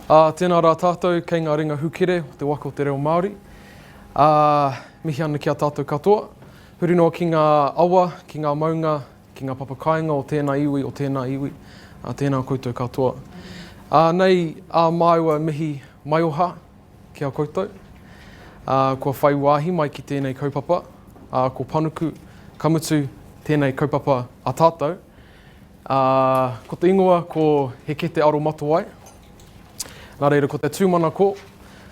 Tēnā rā tātou, kei ngā ringa hukere, te waka o te reo Māori. Mihi ana ki a tātou katoa. Huri noa ki ngā awa, ki ngā maunga, ki ngā papakainga o tēnā iwi, tēnā koutou katoa. Nei, māua mihi mai oha ki a koutou. Kua whai wāhi mai ki tēnei kaupapa. Ko Panuku, kamutu tēnei kaupapa a tātou. Ko te ingoa, ko he kete aro matawai. Nā reira, ko te tūmana ko,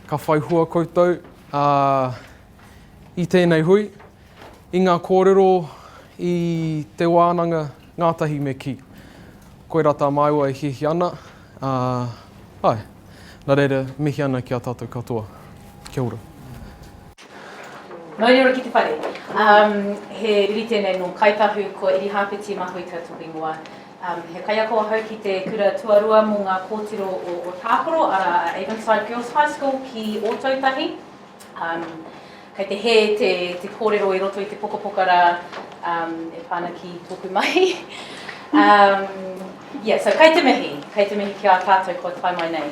ka whai hua koutou i tēnei hui, i ngā kōrero, i te wānanga, ngātahi me ki. Koe rata maiwa e hihi ana. Nā reira, mihi ana ki a tātou katoa. Kia ora. Nō ora ki te whare. He uri tēnei no kaitahu ko Iriha piti Mahuika tō ingoa. He kaiakoa hau ki te kura tuarua mō ngā kōtiro o Tāporo ara Avonside Girls High School ki Ōtautahi. Kei te he te kōrero i roto i te pokapokara e pāna ki tōku mai. So kei te mihi ki a tātou ko te whai mai nei.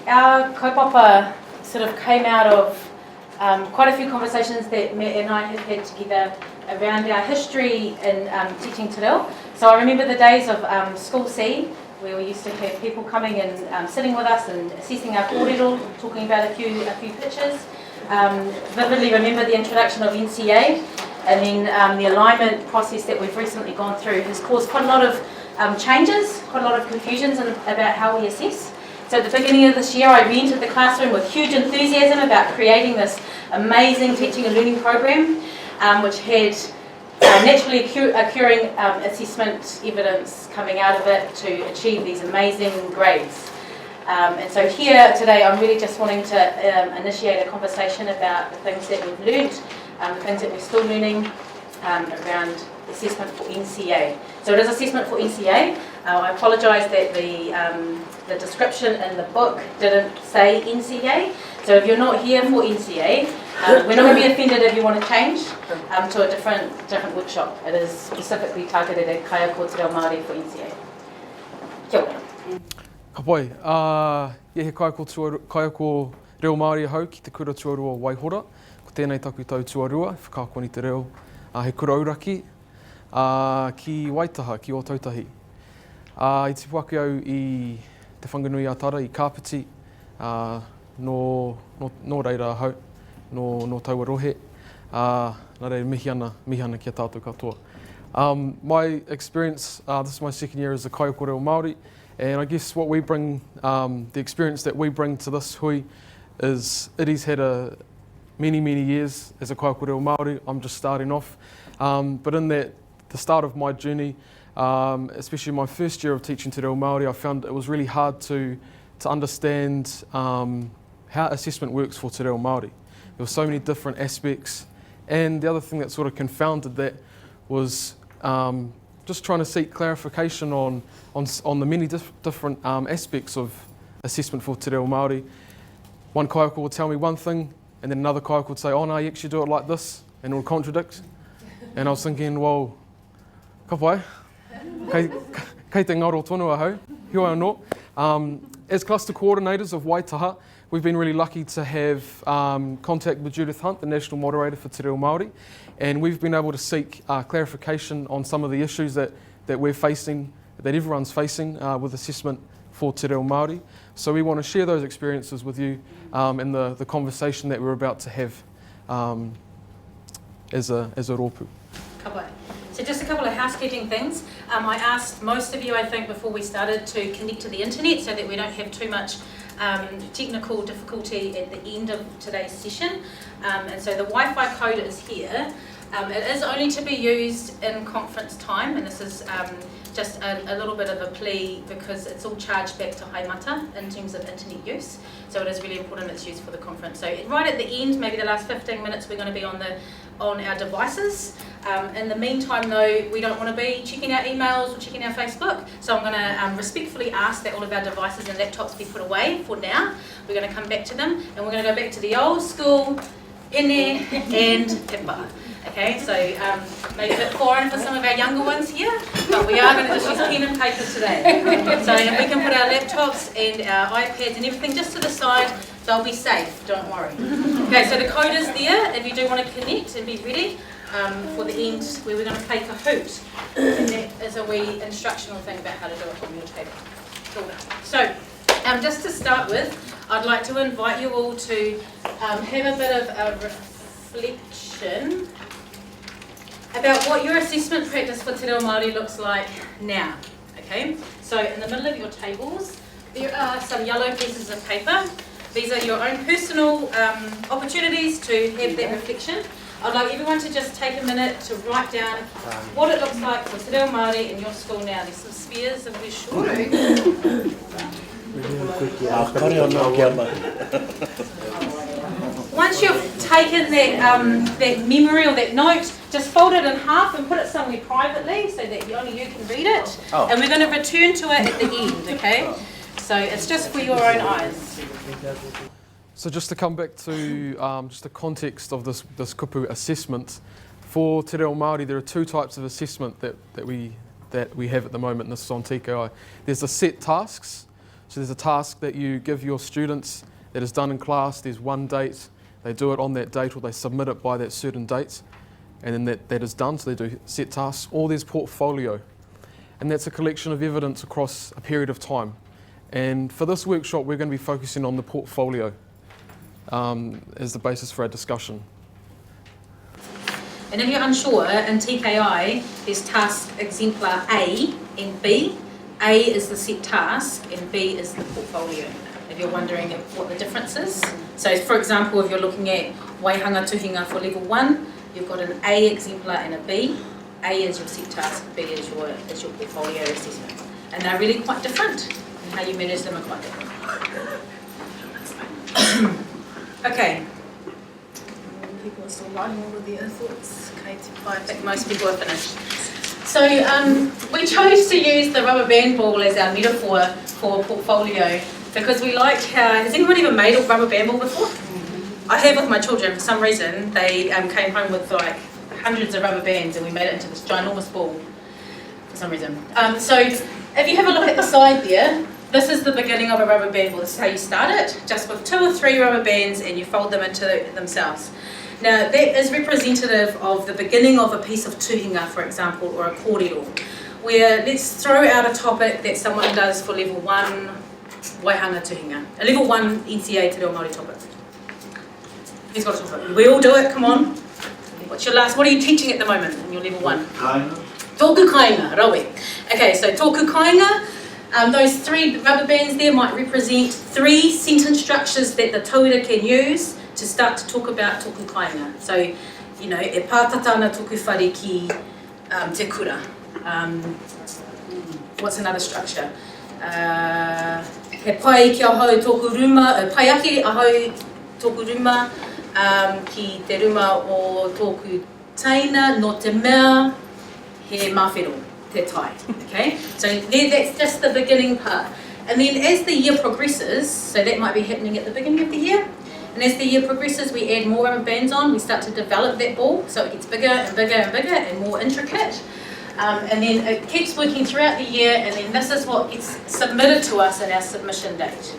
Our kaupapa sort of came out of quite a few conversations that Matt and I have had together around our history in teaching te reo. So I remember the days of School C, where we used to have people coming and sitting with us and assessing our kōrero, talking about a few pictures. Vividly remember the introduction of NCA, and then the alignment process that we've recently gone through has caused quite a lot of changes, quite a lot of confusions about how we assess. So at the beginning of this year, I re-entered the classroom with huge enthusiasm about creating this amazing teaching and learning program, which had naturally occurring assessment evidence coming out of it to achieve these amazing grades. And so here today, I'm really just wanting to initiate a conversation about the things that we've learnt, the things that we're still learning around assessment for NCA. So it is assessment for NCA. I apologise that the description in the book didn't say NCA. So if you're not here for NCA, we're not going to be offended if you want to change to a different workshop. It is specifically targeted at kaiako te reo Māori for NCA. Kia ora. Ka pai, he kaiako reo Māori hau ki te kura tuarua Waihora, ko tēnei taku tau tuarua, whakaako ni te reo, he kura auraki, ki Waitaha, ki Ōtautahi. I te wake au i te whanganui atara, i kāpiti, no reira hau, no taua rohe, nā reira mihi ana ki a tātou katoa. My experience, this is my second year as a kaiako reo Māori, and I guess what we bring, the experience that we bring to this hui is it has had many years as a kaiako reo Māori. I'm just starting off, but in the start of my journey, especially my first year of teaching te reo Māori, I found it was really hard to understand how assessment works for te reo Māori. There were so many different aspects, and the other thing that sort of confounded that was just trying to seek clarification on the many different aspects of assessment for te reo Māori. One kaiako would tell me one thing, and then another kaiako would say, oh no, you actually do it like this, and it would contradict. And I was thinking, well, ka pai, kei te ngaro tonu ahau, hioi anō. As cluster coordinators of Waitaha, we've been really lucky to have contact with Judith Hunt, the National Moderator for Te Reo Māori, and we've been able to seek clarification on some of the issues that we're facing, that everyone's facing with assessment for Te Reo Māori. So we want to share those experiences with you in the conversation that we're about to have as a rōpū. Ka pai. So just a couple of housekeeping things. I asked most of you, I think, before we started to connect to the internet so that we don't have too much technical difficulty at the end of today's session. And so the Wi-Fi code is here. It is only to be used in conference time, and this is just a little bit of a plea because it's all charged back to Haimata in terms of internet use. So it is really important it's used for the conference. So right at the end, maybe the last 15 minutes, we're going to be on our devices. In the meantime though, we don't want to be checking our emails or checking our Facebook. So I'm going to respectfully ask that all of our devices and laptops be put away for now. We're going to come back to them, and we're going to go back to the old school, ine and hipa. Okay, so maybe a bit foreign for some of our younger ones here, but we are going to just use pen and paper today. So if we can put our laptops and our iPads and everything just to the side, they'll be safe, don't worry. Okay, so the code is there if you do want to connect and be ready for the end where we're going to play Kahoot. And that is a wee instructional thing about how to do it on your table. Cool. So just to start with, I'd like to invite you all to have a bit of a reflection about what your assessment practice for Te Reo Māori looks like now. Okay, so in the middle of your tables, there are some yellow pieces of paper. These are your own personal opportunities to have that reflection. I'd like everyone to just take a minute to write down what it looks like for Te Reo Māori in your school now. There's some spheres of your short. Once you've taken that memory or that note, just fold it in half and put it somewhere privately so that only you can read it. And we're going to return to it at the end, okay? So it's just for your own eyes. So just to come back to just the context of this kupu assessment, for Te Reo Māori there are two types of assessment that we have at the moment, and this is on TKI. There's the set tasks. So there's a task that you give your students that is done in class. There's one date, they do it on that date or they submit it by that certain date, and then that is done, so they do set tasks. Or there's portfolio, and that's a collection of evidence across a period of time. And for this workshop we're going to be focusing on the portfolio as the basis for our discussion. And if you're unsure, in TKI there's task exemplar A and B. A is the set task and B is the portfolio, if you're wondering what the difference is. So for example, if you're looking at waihanga tuhinga for level 1, you've got an A exemplar and a B. A is your set task, B is your portfolio assessment. And they're really quite different, and how you manage them are quite different. Okay. People are still writing all of their thoughts. Okay, I think most people are finished. So we chose to use the rubber band ball as our metaphor for portfolio because we liked how... Has anyone ever made a rubber band ball before? I have with my children. For some reason, they came home with like hundreds of rubber bands and we made it into this ginormous ball for some reason. So if you have a look at the side there, this is the beginning of a rubber band ball. This is how you start it, just with 2 or 3 rubber bands, and you fold them into themselves. Now that is representative of the beginning of a piece of tuhinga, for example, or a kōrero, where let's throw out a topic that someone does for level 1 waihanga tuhinga, a level 1 NCA Te Reo Māori topic. Who's got a topic? We all do it, come on. What are you teaching at the moment in your level 1? Tōku kāinga, rawe. Okay, so tōku kāinga, those 3 rubber bands there might represent 3 sentence structures that the tauira can use to start to talk about tōku kāinga. So, you know, e pātatana tōku whare ki te kura. What's another structure? He pai ki ahau tōku ruma, pai ake ahau tōku ruma ki te ruma o tōku taina no te mea he mawhero, te tai. Okay? So that's just the beginning part. And then as the year progresses, so that might be happening at the beginning of the year, and as the year progresses, we add more rubber bands on, we start to develop that ball, so it gets bigger and bigger and bigger and more intricate. And then it keeps working throughout the year, and then this is what gets submitted to us in our submission date.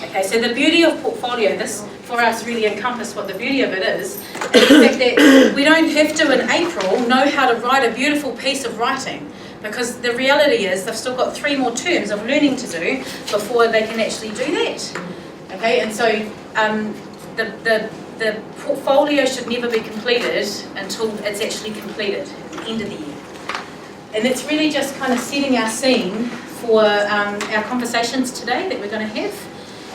Okay, so the beauty of portfolio, this for us really encompassed what the beauty of it is the fact that we don't have to in April know how to write a beautiful piece of writing, because the reality is they've still got 3 more terms of learning to do before they can actually do that. Okay, and so the portfolio should never be completed until it's actually completed at the end of the year. And it's really just kind of setting our scene for our conversations today that we're going to have,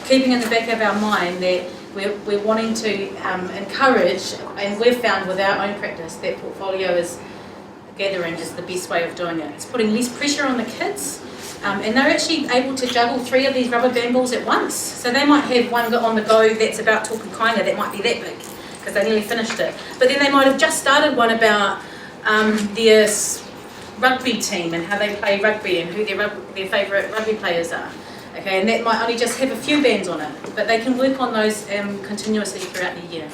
keeping in the back of our mind that we're wanting to encourage, and we've found with our own practice that portfolio is gathering is the best way of doing it. It's putting less pressure on the kids, and they're actually able to juggle 3 of these rubber band balls at once. So they might have one on the go that's about tōku kāinga that might be that big because they nearly finished it, but then they might have just started one about their rugby team and how they play rugby and who their favourite rugby players are. Okay, and that might only just have a few bands on it, but they can work on those continuously throughout the year.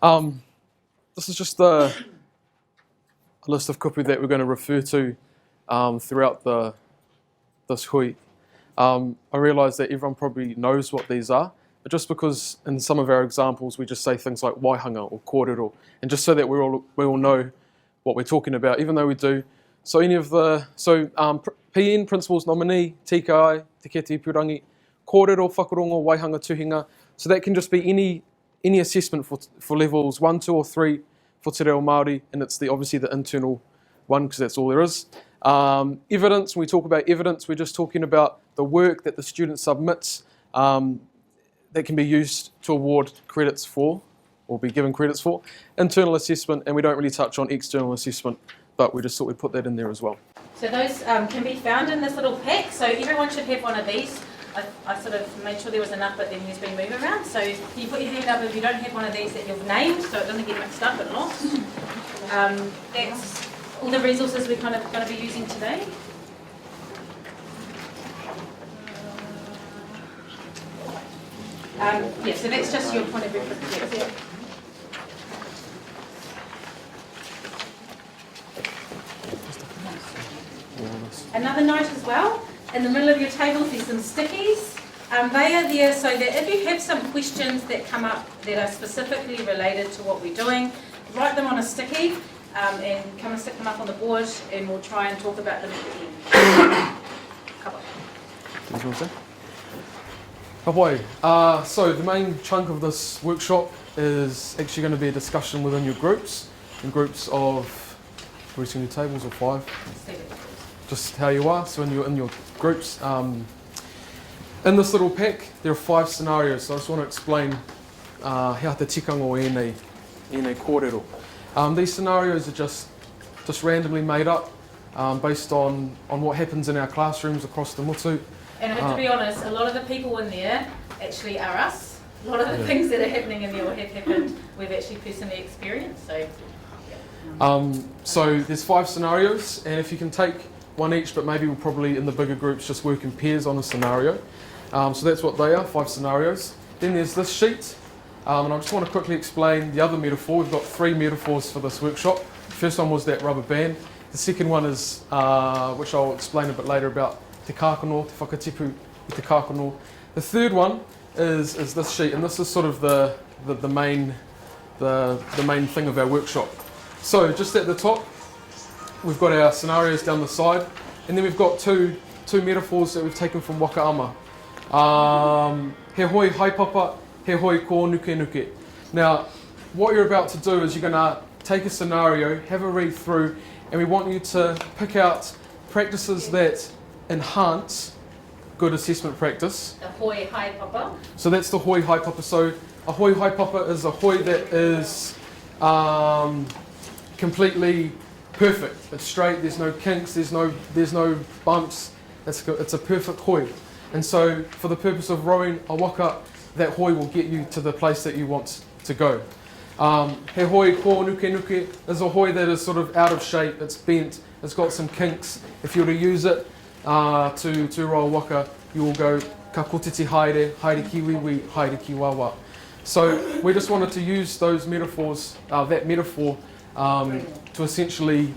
This is just a list of kupu that we're going to refer to throughout this hui. I realise that everyone probably knows what these are, but just because in some of our examples we just say things like waihanga or kōrero, and just so that we all know what we're talking about, even though we do. So PN, Principals Nominee, TKI, Te Kete Ipurangi, kōrero, whakarongo, waihanga, tuhinga. So that can just be any assessment for levels 1, 2 or 3 for Te Reo Māori, and it's obviously the internal one because that's all there is. Evidence, when we talk about evidence, we're just talking about the work that the student submits that can be used to award credits for, or be given credits for. Internal assessment, and we don't really touch on external assessment, but we just thought we'd put that in there as well. So those can be found in this little pack, so everyone should have one of these. I sort of made sure there was enough, but then there's been moved around. So can you put your hand up if you don't have one of these that you've named, so it doesn't get mixed up and lost. That's all the resources we're kind of going to be using today. Yeah, so that's just your point of reference. Yeah. Another note as well, in the middle of your tables there's some stickies. They are there so that if you have some questions that come up that are specifically related to what we're doing, write them on a sticky and come and stick them up on the board, and we'll try and talk about them at the end. So the main chunk of this workshop is actually going to be a discussion within your groups, in groups of 3 single tables or 5, just how you are. So in your groups, in this little pack there are 5 scenarios. So I just want to explain how te tikango ēnei kōrero. These scenarios are just randomly made up based on what happens in our classrooms across the motu. And to be honest, a lot of the people in there actually are us. A lot of the things that are happening in there or have happened, we've actually personally experienced. So there's 5 scenarios, and if you can take one each, but maybe we'll probably in the bigger groups just work in pairs on a scenario. So that's what they are, 5 scenarios. Then there's this sheet, and I just want to quickly explain the other metaphor. We've got 3 metaphors for this workshop. The first one was that rubber band. The second one is, which I'll explain a bit later, about te kākano, te whakatipu I te kākano. The third one is this sheet, and this is sort of the main thing of our workshop. So just at the top, we've got our scenarios down the side, and then we've got two metaphors that we've taken from Wakaama. He hoi haipapa, he hoi ko nuke nuke. Now, what you're about to do is you're going to take a scenario, have a read through, and we want you to pick out practices that enhance good assessment practice. The hoi haipapa. So that's the hoi haipapa. So a hoi haipapa is a hoi that is completely perfect. It's straight. There's no kinks. There's no bumps. It's a perfect hoi. And so, for the purpose of rowing a waka, that hoi will get you to the place that you want to go. He hoi ko nuke nuke is a hoi that is sort of out of shape. It's bent. It's got some kinks. If you were to use it to row a waka, you will go ka kotiti haere, haere ki wiwi, haere ki wawa. So we just wanted to use those metaphors, that metaphor, to essentially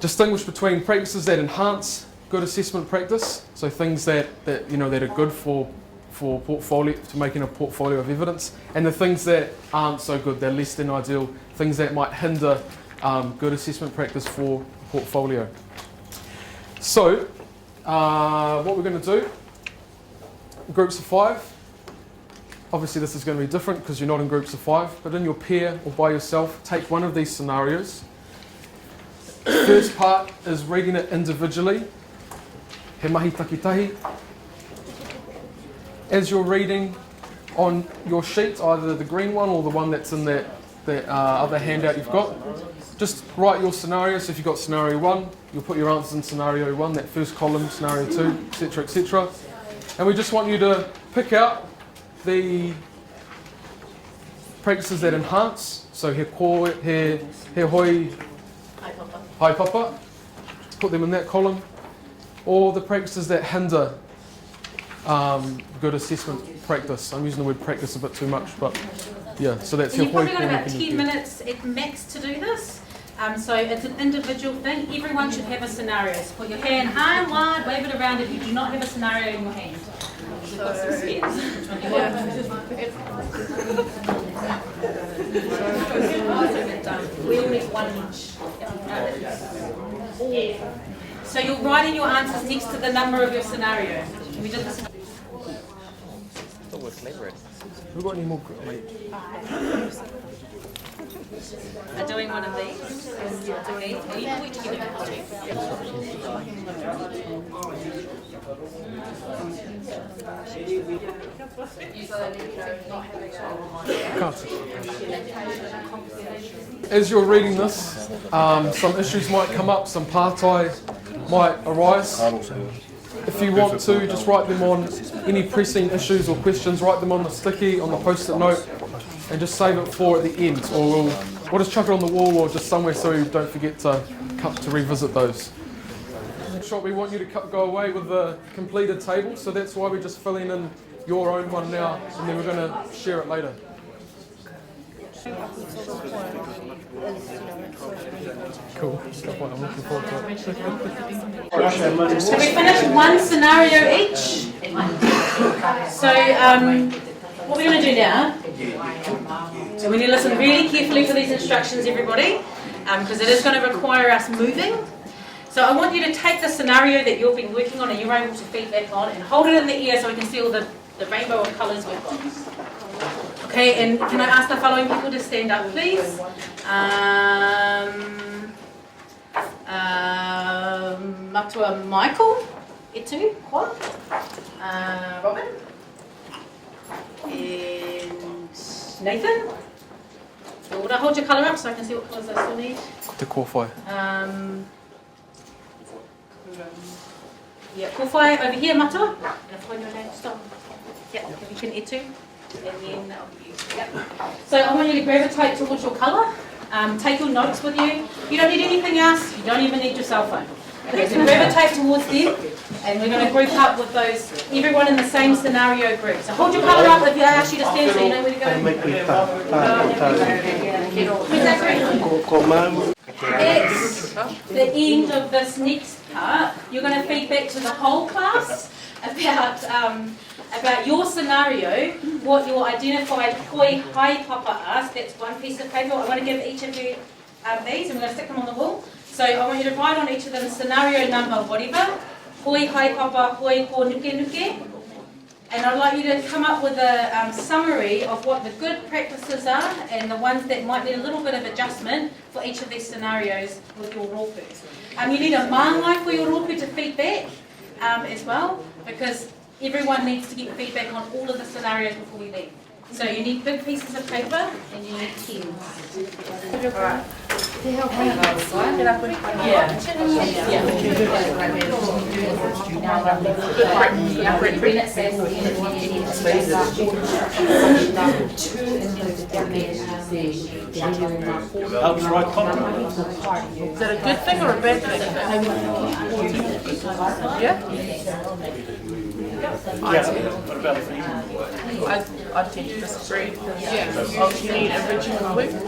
distinguish between practices that enhance good assessment practice, so things that are good for portfolio, to making a portfolio of evidence, and the things that aren't so good, they're less than ideal, things that might hinder good assessment practice for portfolio. So what we're going to do, groups of 5. Obviously this is going to be different because you're not in groups of 5, but in your pair or by yourself, take one of these scenarios. First part is reading it individually. He mahi takitahi. As you're reading on your sheet, either the green one or the one that's in that other handout you've got, just write your scenario. So if you've got scenario 1, you'll put your answers in scenario 1, that first column, scenario 2, etc., etc. And we just want you to pick out the practices that enhance. So he hoi haipapa, put them in that column, or the practices that hinder good assessment practice. I'm using the word practice a bit too much, but Yeah, so that's And your you've probably got about 10 nuke. minutes at max to do this. So it's an individual thing. Everyone should have a scenario. So put your hand high and wide, wave it around if you do not have a scenario in your hand. We've got some spares. Which one do you want? We all need one each. So you're writing your answers next to the number of your scenario. We did this. Have we got any more? Are doing one of these. Okay. Are you put together? As you're reading this, some issues might come up, some partai might arise. If you want to, just write them on any pressing issues or questions, write them on the sticky, on the post-it note, and just save it for at the end, or we'll just chuck it on the wall or just somewhere so you don't forget to revisit those. Next shot, we want you to go away with the completed table, so that's why we're just filling in your own one now, and then we're going to share it later. Cool. That's what I'm looking forward to. So we finished one scenario each. So what we're going to do now, so we need to listen really carefully for these instructions, everybody, because it is going to require us moving. So I want you to take the scenario that you've been working on and you're able to feed back on and hold it in the air so we can see all the rainbow of colours we've got. Okay, and can I ask the following people to stand up, please? Matua Michael, Etu, Kwa, Robin, and Nathan. So would I hold your colour up so I can see what colours I still need? Te kōwhai. Yeah, kōwhai over here, Matua. And I've got your name, stop. Yeah, if you can Etu. And then that'll be you. Yep. So I want you to gravitate towards your colour. Take your notes with you. You don't need anything else. You don't even need your cell phone. Okay, so gravitate towards them. And we're going to group up with those, everyone in the same scenario group. So hold your colour up if I ask you to stand so you know where to go. Where's that group? At the end of this next part, you're going to feed back to the whole class about your scenario, what your identified poi haipapa are. So that's one piece of paper. I want to give each of you these, and we're going to stick them on the wall. So I want you to write on each of them scenario number whatever, poi haipapa, poi ko nuke nuke. And I'd like you to come up with a summary of what the good practices are and the ones that might need a little bit of adjustment for each of these scenarios with your rōpū. You need a māngai for your rōpū to feed back as well, because everyone needs to get feedback on all of the scenarios before we leave. So you need big pieces of paper and you need pens. Alright. Helps write content. Is that a good thing or a bad thing? Yeah? What about for you? I tend to disagree. Yeah. Oh, you need original work. You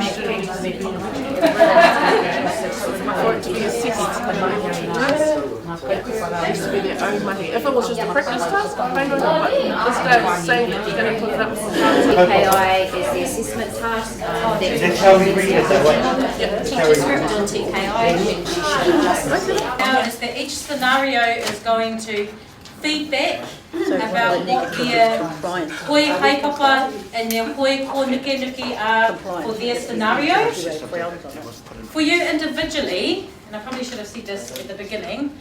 shouldn't need to be original. For it to be a second. It needs to be their own money. If it was just a practice task, maybe not. But this day was saying that you're going to put it up for TKI is the assessment task. That's how we read it. Teacher script on TKI. Now is that each scenario is going to feedback about what their poi haipapa and their poi ko nuke nuke are for their scenario. For you individually, and I probably should have said this at the beginning,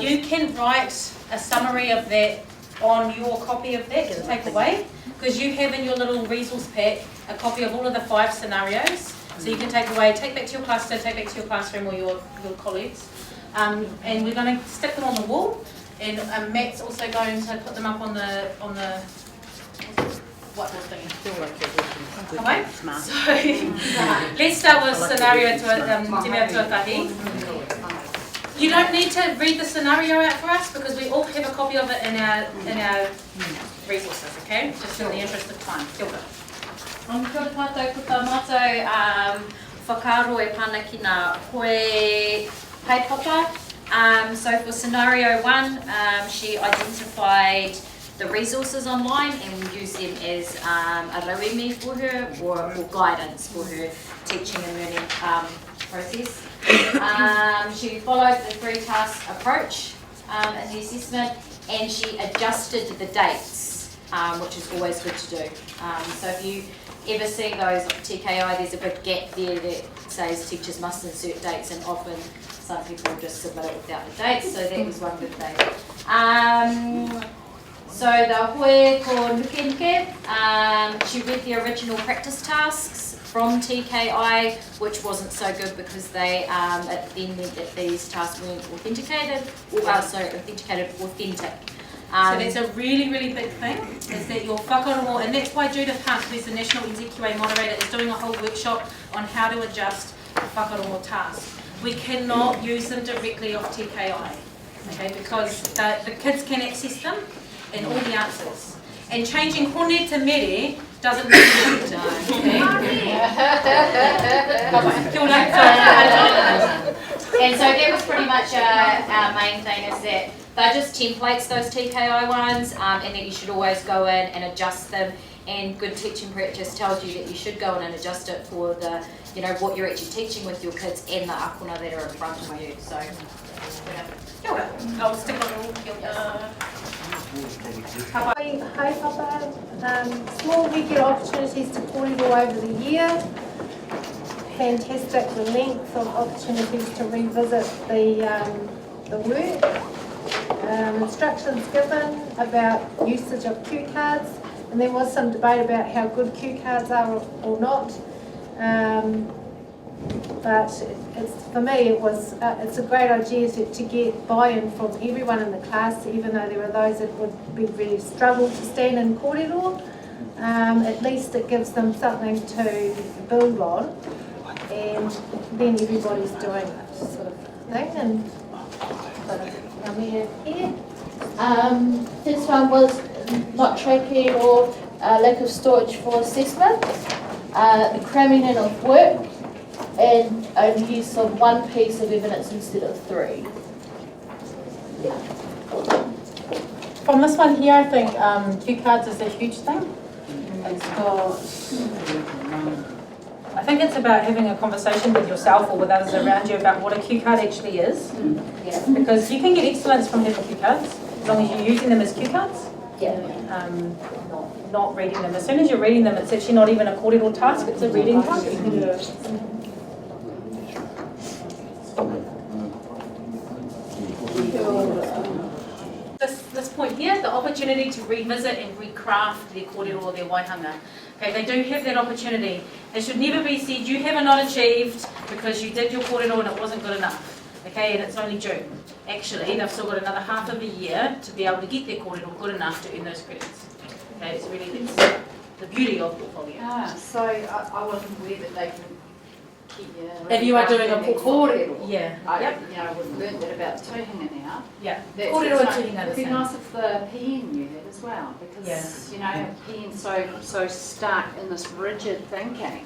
you can write a summary of that on your copy of that to take away, because you have in your little resource pack a copy of all of the 5 scenarios. So you can take away, take back to your cluster, take back to your classroom or your colleagues. And we're going to stick them on the wall. And Matt's also going to put them up on the whiteboard thing. Okay? So let's start with scenario te mea tuatahi. You don't need to read the scenario out for us because we all have a copy of it in our resources, okay? Just in the interest of time. Kia ora. Kia ora tātou ko tā mātou whakaaro e pana ki ngā hoe kaupapa. So for scenario 1, she identified the resources online and we use them as a rauemi for her or guidance for her teaching and learning process. She followed the 3-task approach in the assessment and she adjusted the dates, which is always good to do. So if you ever see those TKI, there's a big gap there that says teachers must insert dates, and often some people just submit it without the dates, so that was one good thing. So the hoe ko nuke, she read the original practice tasks from TKI, which wasn't so good because they it then meant that these tasks weren't authenticated, or authenticated authentic. So that's a really, really big thing, is that your whakarongo, and that's why Judith Hunt, who's the National NZQA moderator, is doing a whole workshop on how to adjust the whakarongo tasks. We cannot use them directly off TKI, okay, because the kids can access them and all the answers. And changing hone to mere doesn't really work. And so that was pretty much our main thing, is that they're just templates, those TKI ones, and that you should always go in and adjust them. And good teaching practice tells you that you should go in and adjust it for the, you know, what you're actually teaching with your kids and the akona that are in front of you. So, Kia ora. I'll stick on all. Hi Papa, small regular opportunities to kōrero over the year, fantastic length of opportunities to revisit the work, instructions given about usage of cue cards, and there was some debate about how good cue cards are or not. But for me, it's a great idea to get buy-in from everyone in the class, even though there are those that would be really struggle to stand in kōrero. At least it gives them something to build on, and then everybody's doing it, sort of thing. And here. This one was not tracking or lack of storage for assessment, the cramming in of work, and only use of one piece of evidence instead of 3. From this one here, I think cue cards is a huge thing. It's got, I think it's about having a conversation with yourself or with others around you about what a cue card actually is. Yeah. Because you can get excellence from having cue cards, as long as you're using them as cue cards. Yeah. Not reading them. As soon as you're reading them, it's actually not even a kōrero task, it's a reading task. This point here, the opportunity to revisit and recraft their kōrero or their waihanga. Okay, they do have that opportunity. It should never be said, you have not achieved because you did your kōrero and it wasn't good enough. Okay, and it's only June. Actually, they've still got another half of a year to be able to get their kōrero good enough to earn those credits. Okay, it's really the beauty of portfolio. So I wasn't aware that they can keep If you are doing a portfolio, yeah. Yep. I would learn that about tūhinga now. Yeah. That's Kōrero and just tūhinga it'd the be same. nice if the PN knew that as well, because you know, PN's so stuck in this rigid thinking.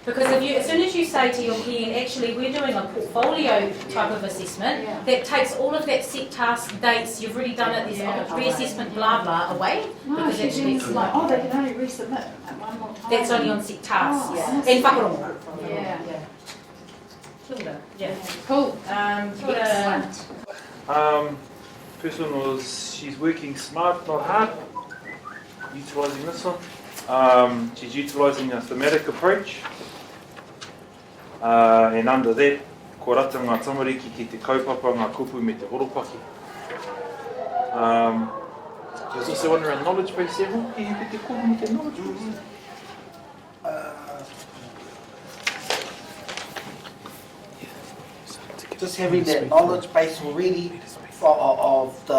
Because if you, as soon as you say to your PN, actually we're doing a portfolio type of assessment, that takes all of that set task dates, you've already done it, there's reassessment blah blah away. No, because actually it's like, oh, they can only resubmit one more time. that's only on set tasks. Oh, And whakarongo. Yeah. Kia ora. Yeah. Cool. Kia ora. First one was she's working smart, not hard. Utilising this one. She's utilising a thematic approach. And under that, ko rata ngā tamariki ki te kaupapa, ngā kupu me te horopaki. There's also one around knowledge base level. Ki te kupu me te knowledge base. Just having that knowledge base already of the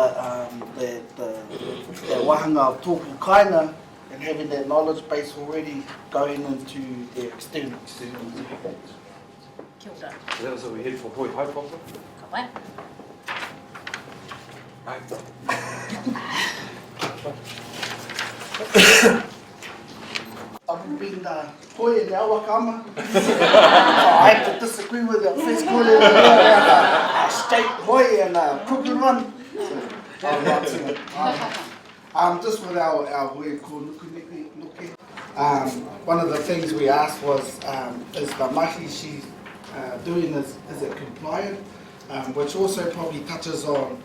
wahanga of tōku kaina, and having that knowledge base already going into their externals. Kia ora. So that was what we had for Hoi Haupapa. Ka wai. I would be been hoi e awa kama. So I had to disagree with the first kōrero a straight hoi and a crooked one. So I'm not saying it. Just with our hoi ko nuku. One of the things we asked was, is the mahi she's doing, is it compliant? Which also probably touches on,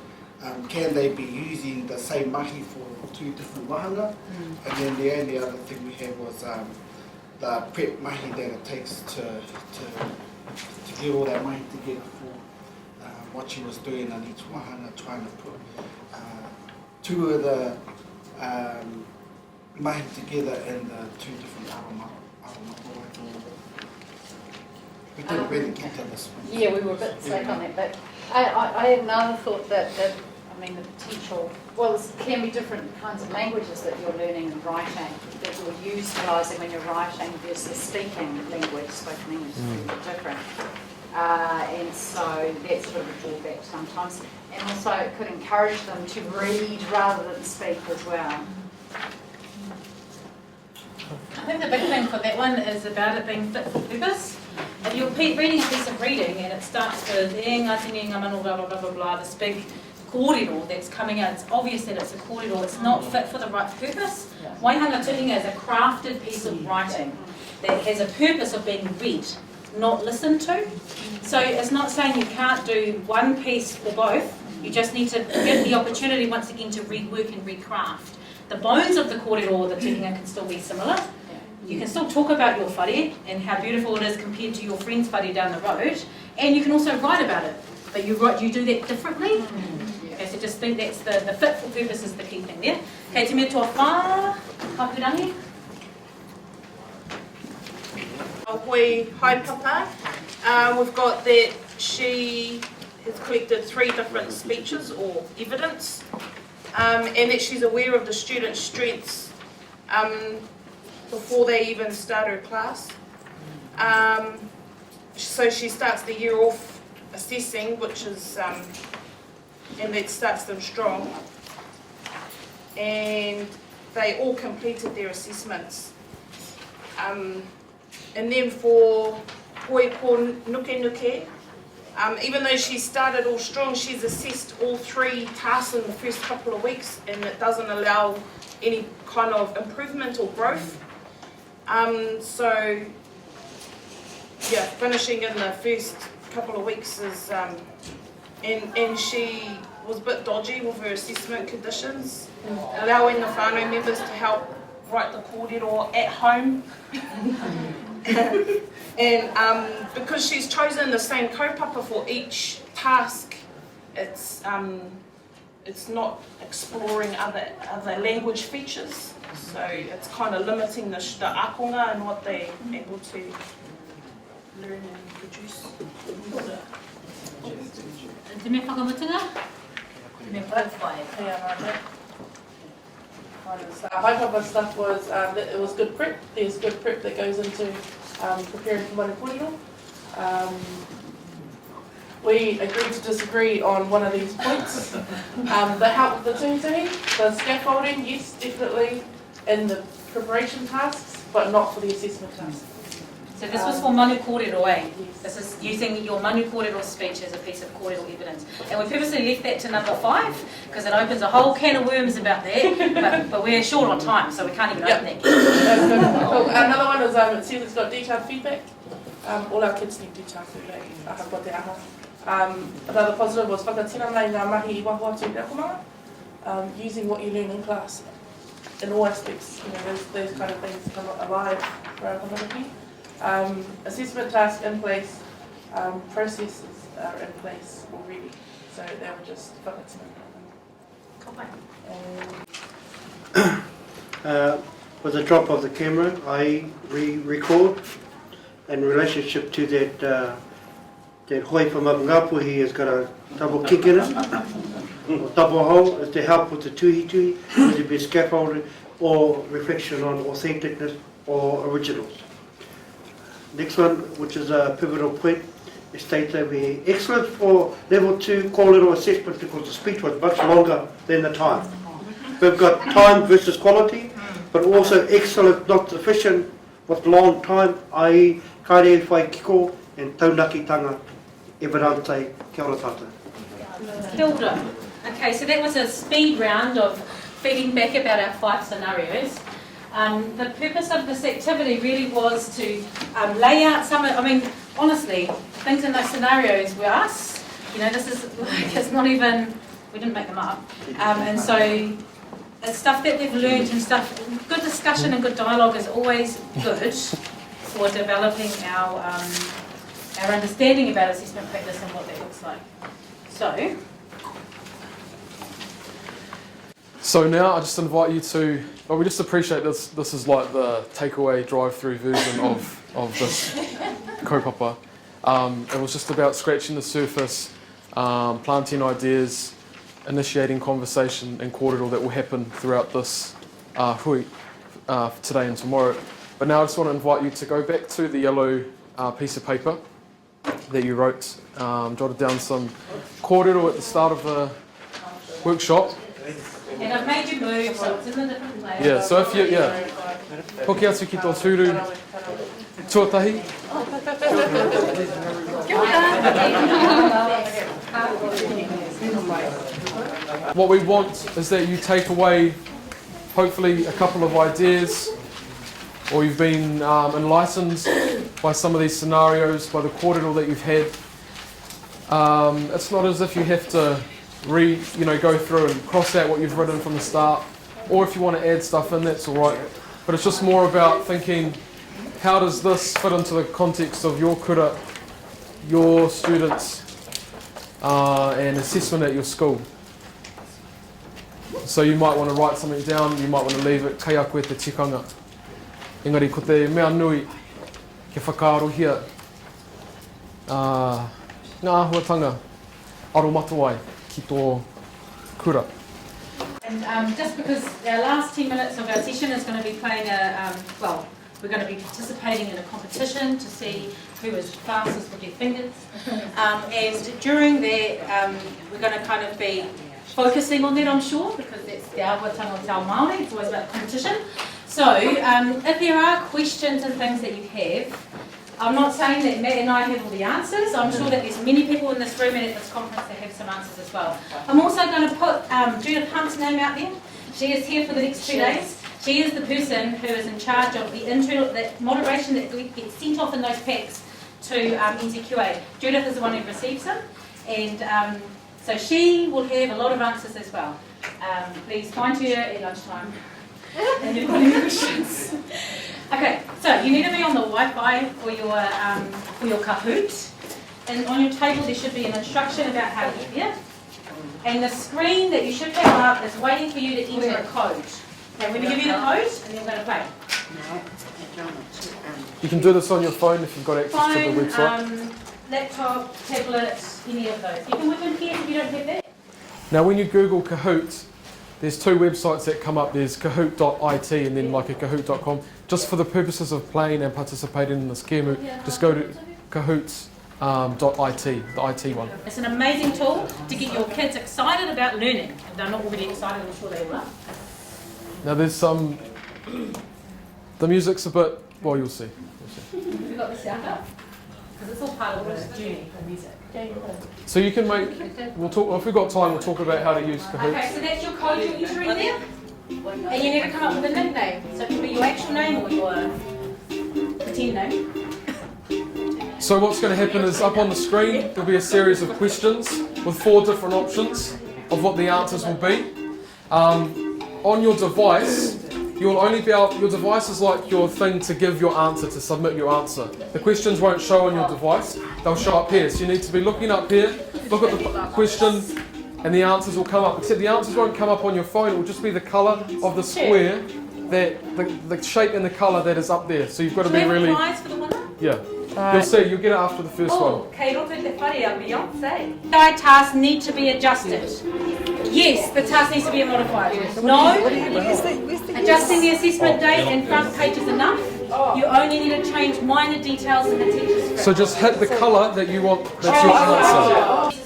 can they be using the same mahi for 2 different wahanga? And then the only other thing we had was the prep mahi that it takes to get all that mahi together for what she was doing in each wahanga, trying to put 2 of the mahi together in the 2 different aroma. We didn't really get to this one. Yeah, we were a bit slack on that, but I had another thought that I mean, the potential, well, there can be different kinds of languages that you're learning and writing, that you're utilising when you're writing versus speaking language. Spoken English is a bit different. And so that's sort of a drawback sometimes. And also it could encourage them to read rather than speak as well. I think the big thing for that one is about it being fit for purpose. If you're reading a piece of reading and it starts with e ngati ni ngā mano blah blah blah blah blah, this big kōrero that's coming out, it's obvious that it's a kōrero, it's not fit for the right purpose. Waihanga tuhinga is a crafted piece of writing that has a purpose of being read, not listened to. So it's not saying you can't do one piece or both, you just need to give the opportunity once again to rework and recraft. The bones of the kōrero or the tuhinga can still be similar. You can still talk about your whare and how beautiful it is compared to your friend's whare down the road, and you can also write about it, but you do that differently. Okay, so just think that's the fit for purpose is the key thing there. Okay, te mea toa whā, kapurangi. Hoi haipapa. We've got that she has collected 3 different speeches or evidence, and that she's aware of the students' strengths before they even start her class. So she starts the year off assessing, which is, and that starts them strong. And they all completed their assessments. And then for hoi ko nuke, even though she started all strong, she's assessed all 3 tasks in the first couple of weeks, and it doesn't allow any kind of improvement or growth. So, yeah, finishing in the first couple of weeks is, and she was a bit dodgy with her assessment conditions, allowing the whānau members to help write the kōrero at home. And because she's chosen the same kaupapa for each task, it's not exploring other language features. So it's kind of limiting the akonga and what they're able to learn and produce. Te mea whakamutunga? Te mea whakawhai. Haipapa stuff was, it was good prep. There's good prep that goes into preparing for mana kōrero. We agreed to disagree on one of these points. The help with the tuhi, the scaffolding, yes, definitely in the preparation tasks, but not for the assessment tasks. So this was for manu kōrero, eh? Yes. This is using your manu kōrero speech as a piece of kōrero evidence. And we purposely left that to number 5, because it opens a whole can of worms about that, but we're short on time, so we can't even open that can. Cool. Another one is, it says it's got detailed feedback. All our kids need detailed feedback. Aha ko te aha. Another positive was whakatina mai ngā mahi i waho atu rakumanga, using what you learn in class in all aspects. You know, those kind of things come alive for our community. Assessment tasks in place, processes are in place already, so they were just whakatina. With the drop of the camera, I record in relationship to that hoi from Ngapuhi has got a double kick in it, or double hole, is to help with the tuhi, whether it be scaffolding or reflection on authenticness or originals. Next one, which is a pivotal point, it states that we're excellent for level 2 kōrero assessment because the speech was much longer than the time. We've got time versus quality, but also excellent, not sufficient with long time, ai kaere whai kiko and taunakitanga Everante, kia ora tātou. Hilda. Okay, so that was a speed round of feeding back about our 5 scenarios. The purpose of this activity really was to lay out some, honestly, things in those scenarios were us. This is like, it's not even, we didn't make them up. And so it's stuff that we've learned and stuff, good discussion and good dialogue is always good for developing our understanding about assessment practice and what that looks like. So now I just invite you to, well, we just appreciate this is like the takeaway drive-through version of this kaupapa. It was just about scratching the surface, planting ideas, initiating conversation and kōrero that will happen throughout this hui today and tomorrow. But now I just want to invite you to go back to the yellow piece of paper that you wrote, jotted down some kōrero at the start of the workshop. And I've made you move, so it's in a different place. Yeah, so if you, hoki atu ki tō tūru tuatahi. What we want is that you take away hopefully a couple of ideas, or you've been enlightened by some of these scenarios, by the kōrero that you've had. It's not as if you have to go through and cross out what you've written from the start, or if you want to add stuff in, that's all right. But it's just more about thinking, how does this fit into the context of your kura, your students, and assessment at your school? So you might want to write something down, you might want to leave it, kei a koe te tikanga. Engari, ko te mea nui, ke whakaarohia, ngā ahuatanga, aro matawai. Kura. And just because our last 10 minutes of our session is going to be playing we're going to be participating in a competition to see who is fastest with their fingers. And during that, we're going to kind of be focusing on that, I'm sure, because that's the ahuatanga o te ao Māori, it's always about competition. So, if there are questions and things that you have, I'm not saying that Matt and I have all the answers. I'm sure that there's many people in this room and at this conference that have some answers as well. I'm also going to put Judith Hunt's name out there. She is here for the next 2 days. She is the person who is in charge of the moderation that gets sent off in those packs to NZQA. Judith is the one who receives them, and so she will have a lot of answers as well. Please find her at lunchtime if you've got any questions. Okay, so you need to be on the Wi-Fi for your Kahoot, and on your table there should be an instruction about how to get there. And the screen that you should have up is waiting for you to enter a code. Okay, we're going to give you the code, and then we're going to play. You can do this on your phone if you've got access to the website. Laptop, tablet, any of those. You can whip in here if you don't have that. Now when you Google Kahoot, there's 2 websites that come up. There's kahoot.it and then like a kahoot.com. Just for the purposes of playing and participating in this kemu, just go to kahoot.it, the IT one. It's an amazing tool to get your kids excited about learning. If they're not already excited, I'm sure they will. Now there's some, the music's a bit, well you'll see. Have you got the sound up? Because it's all part of the journey for music. So you can make, we'll talk, if we've got time, we'll talk about how to use Kahoot. Okay, so that's your code you're entering there. And you need to come up with a nickname. So it can be your actual name or your pretend name. So what's going to happen is up on the screen, there'll be a series of questions with 4 different options of what the answers will be. On your device, you'll only be able, your device is like your thing to give your answer, to submit your answer. The questions won't show on your device, they'll show up here. So you need to be looking up here, look at the question, and the answers will come up. Except the answers won't come up on your phone, it will just be the colour of the square, that the shape and the colour that is up there. So you've got to be really... Do you have a prize for the winner? Yeah. You'll see, you'll get it after the first one. Kei roto te whare a Beyonce. Guide tasks need to be adjusted. Yes, the task needs to be modified. No, adjusting the assessment date and front page is enough. You only need to change minor details in the teacher's script. So just hit the colour that you want, that's your answer.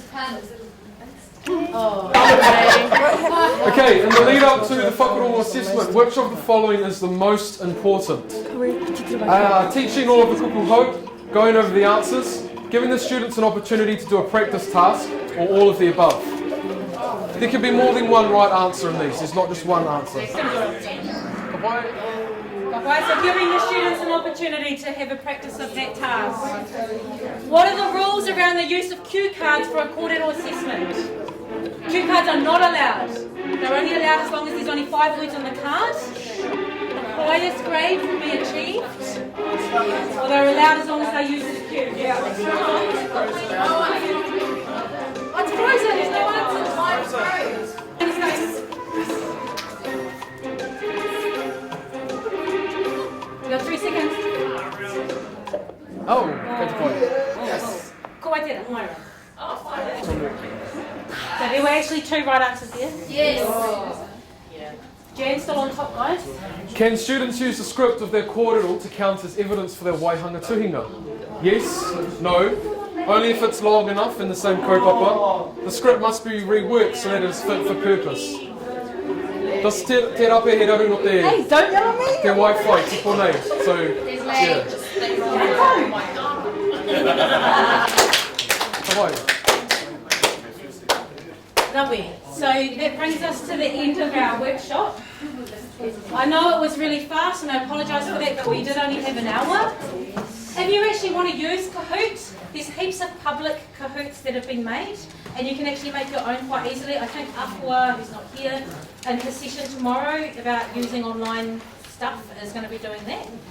Okay, Okay, in the lead up to the whakarongo assessment, which of the following is the most important? Teaching all of the kupu hau, going over the answers, giving the students an opportunity to do a practice task, or all of the above. There can be more than one right answer in these, there's not just one answer. Right, so giving the students an opportunity to have a practice of that task. What are the rules around the use of cue cards for a kōrero assessment? Cue cards are not allowed. They're only allowed as long as there's only 5 words on the card. The highest grade will be achieved. Or they're allowed as long as they use the cue. Yeah. Oh, it's frozen, there's no answer. You got 3 seconds. Oh, good point. Yes. Ko wai tērā, Moira. So there were actually 2 right answers there. Yes. Jan's still on top, guys. Can students use the script of their kōrero to count as evidence for their waihanga tuhinga? Yes, no, only if it's long enough in the same kaupapa. The script must be reworked so that it is fit for purpose. Does te rape he raru no te... Hey, don't yell at me! Te Wi-Fi, te konei. So, yeah. Hawaii. Lovely. So that brings us to the end of our workshop. I know it was really fast and I apologise for that, but we did only have an hour. If you actually want to use Kahoot, there's heaps of public Kahoots that have been made and you can actually make your own quite easily. I think Apua, who's not here, in his session tomorrow about using online stuff is going to be doing that.